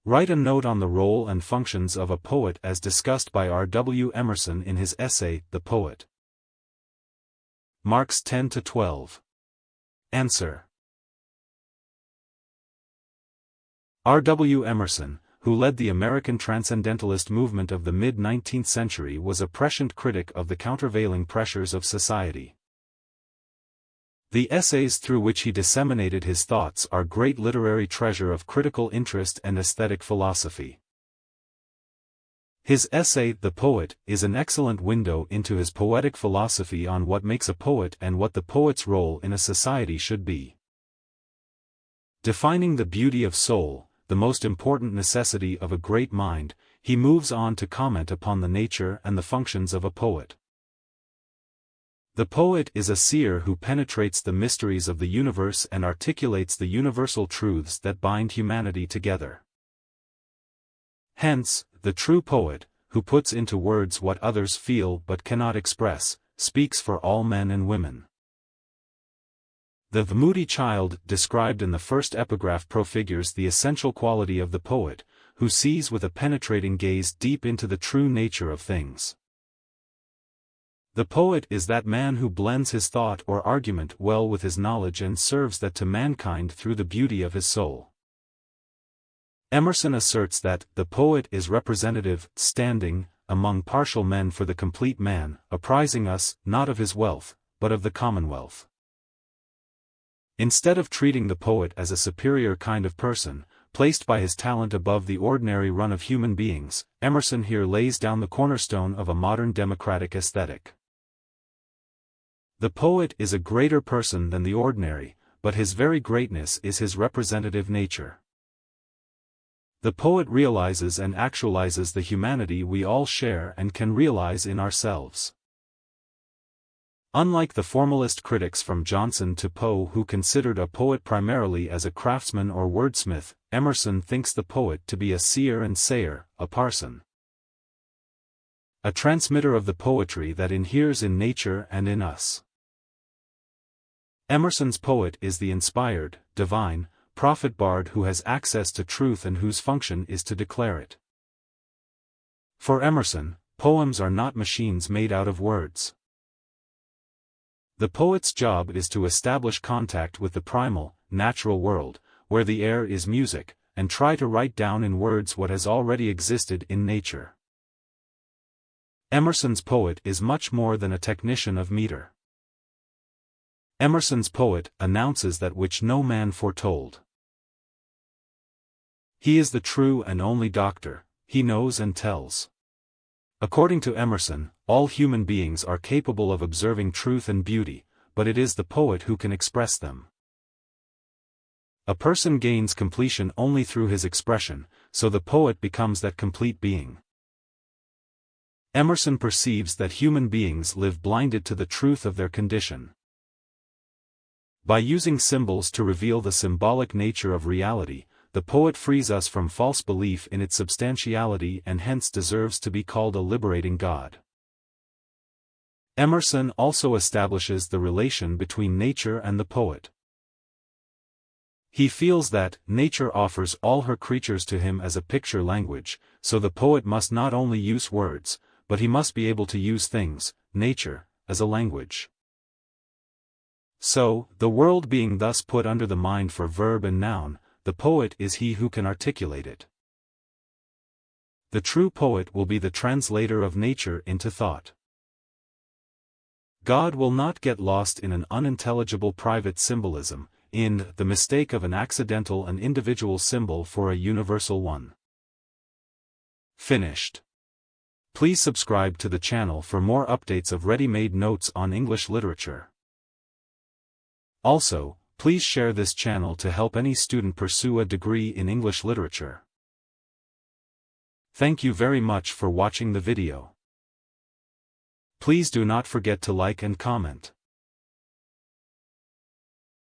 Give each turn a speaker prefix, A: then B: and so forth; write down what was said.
A: Write a note on the role and functions of a poet as discussed by R.W. Emerson in his essay, The Poet. Marks 10-12. Answer. R.W. Emerson, who led the American transcendentalist movement of the mid-19th century, was a prescient critic of the countervailing pressures of society. The essays through which he disseminated his thoughts are great literary treasure of critical interest and aesthetic philosophy. His essay, The Poet, is an excellent window into his poetic philosophy on what makes a poet and what the poet's role in a society should be. Defining the beauty of soul, the most important necessity of a great mind, he moves on to comment upon the nature and the functions of a poet. The poet is a seer who penetrates the mysteries of the universe and articulates the universal truths that bind humanity together. Hence, the true poet, who puts into words what others feel but cannot express, speaks for all men and women. The moody child described in the first epigraph prefigures the essential quality of the poet, who sees with a penetrating gaze deep into the true nature of things. The poet is that man who blends his thought or argument well with his knowledge and serves that to mankind through the beauty of his soul. Emerson asserts that the poet is representative, standing among partial men for the complete man, apprising us not of his wealth, but of the commonwealth. Instead of treating the poet as a superior kind of person, placed by his talent above the ordinary run of human beings, Emerson here lays down the cornerstone of a modern democratic aesthetic. The poet is a greater person than the ordinary, but his very greatness is his representative nature. The poet realizes and actualizes the humanity we all share and can realize in ourselves. Unlike the formalist critics from Johnson to Poe who considered a poet primarily as a craftsman or wordsmith, Emerson thinks the poet to be a seer and sayer, a parson. A transmitter of the poetry that inheres in nature and in us. Emerson's poet is the inspired, divine, prophet bard who has access to truth and whose function is to declare it. For Emerson, poems are not machines made out of words. The poet's job is to establish contact with the primal, natural world, where the air is music, and try to write down in words what has already existed in nature. Emerson's poet is much more than a technician of meter. Emerson's poet announces that which no man foretold. He is the true and only doctor, he knows and tells. According to Emerson, all human beings are capable of observing truth and beauty, but it is the poet who can express them. A person gains completion only through his expression, so the poet becomes that complete being. Emerson perceives that human beings live blinded to the truth of their condition. By using symbols to reveal the symbolic nature of reality, the poet frees us from false belief in its substantiality and hence deserves to be called a liberating God. Emerson also establishes the relation between nature and the poet. He feels that nature offers all her creatures to him as a picture language, so the poet must not only use words, but he must be able to use things, nature, as a language. So, the world being thus put under the mind for verb and noun, the poet is he who can articulate it. The true poet will be the translator of nature into thought. God will not get lost in an unintelligible private symbolism, in the mistake of an accidental and individual symbol for a universal one. Finished. Please subscribe to the channel for more updates of ready-made notes on English literature. Also, please share this channel to help any student pursue a degree in English literature. Thank you very much for watching the video. Please do not forget to like and comment.